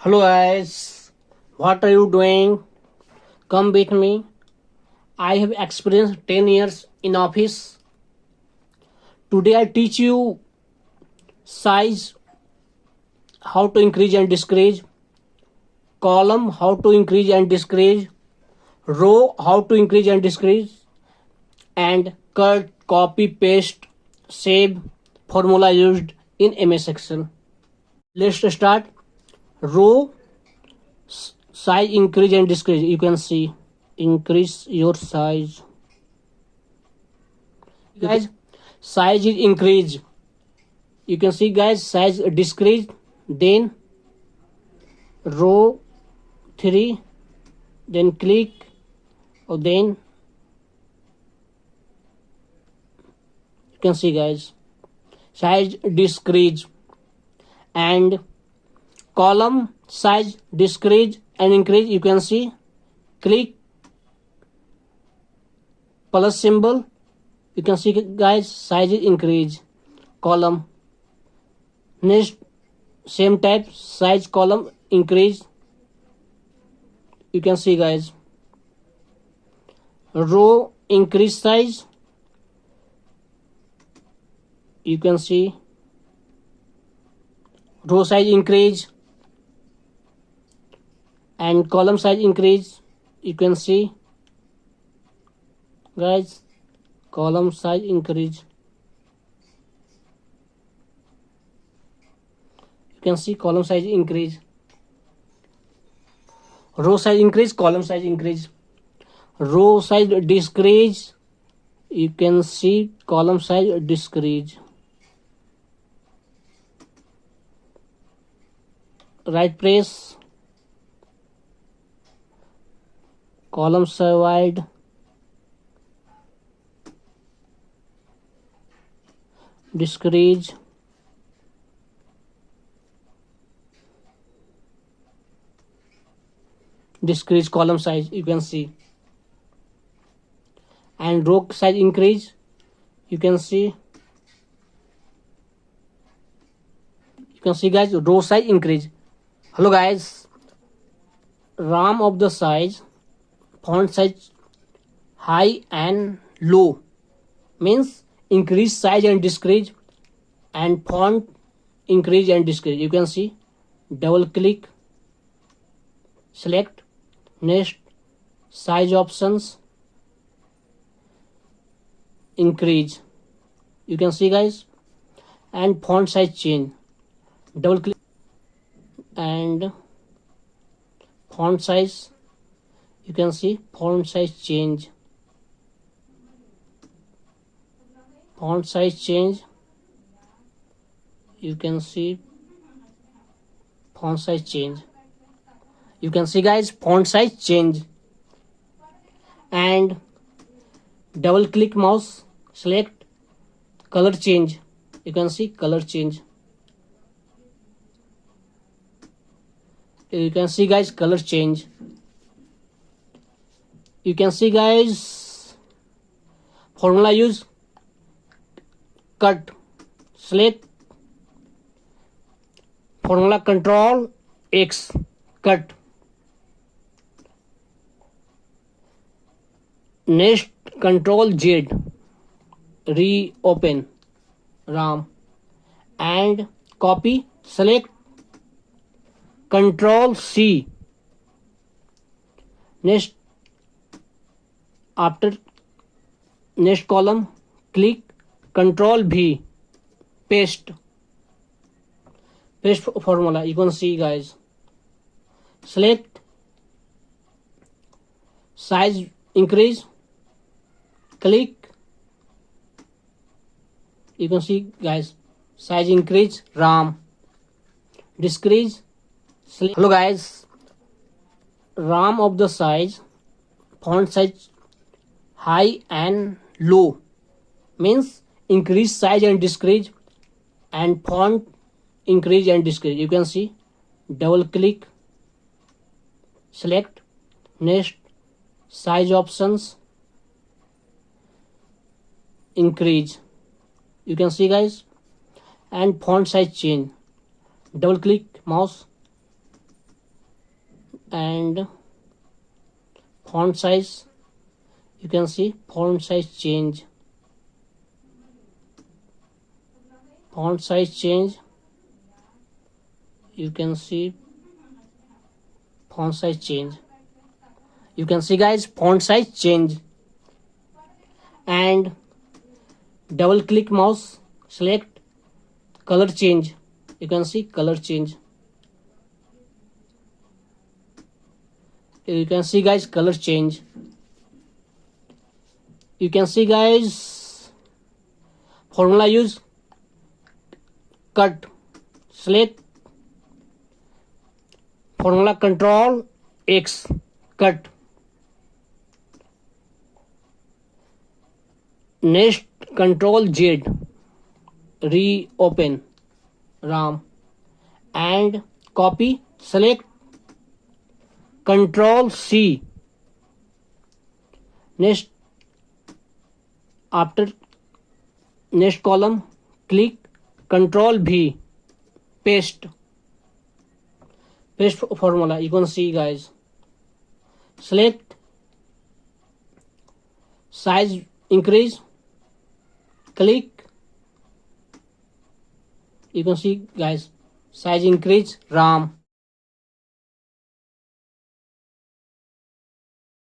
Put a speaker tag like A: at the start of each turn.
A: Hello guys, what are you doing? Come with me. I have experienced 10 years in office. Today I teach you size, how to increase and decrease, column, how to increase and decrease, row, how to increase and decrease, and cut, copy, paste, save, formula used in MS Excel. Let's start. Row size increase and decrease. You can see increase your size. Guys, size is increased. You can see guys, size decrease. Then row 3, then click, or then you can see guys, size decrease. And column size decrease and increase. You can see, click plus symbol. You can see guys, size is increase. Column next, same type, size column increase. You can see guys, row increase size. You can see row size increase and column size increase. You can see guys, column size increase. You can see column size increase, row size increase, column size increase, row size decrease. You can see column size decrease. Right press, column size wide, decrease, decrease column size. You can see, and row size increase. You can see guys, row size increase. Hello guys, RAM of the size, font size high and low means increase size and decrease, and font increase and decrease. You can see, double click, select, next size options, increase. You can see guys, and font size change, double click and font size. You can see font size change, font size change. You can see font size change. You can see guys, font size change, and double click mouse, select, color change. You can see color change. You can see guys, color change. You can see guys, formula use, cut, select, formula control X, cut. Next control Z, reopen RAM, and copy, select, control C. Next, after next column, click, control V, paste formula. You can see guys, select, size increase, click. You can see guys, size increase, RAM, decrease, select. Hello guys, RAM of the size, font size high and low means increase size and decrease, and font increase and decrease. You can see, double click, select, next size options, increase. You can see guys, and font size change, double click mouse, and font size. You can see font size change. Font size change. You can see font size change. You can see guys, font size change. And double click mouse, select color change. You can see color change. You can see guys, color change. You can see guys, formula use, cut, select formula, control X, cut. Next, control Z, reopen RAM, and copy, select control C. Next, after next column, click control V, paste formula. You can see guys, select size increase, click. You can see guys, size increase RAM.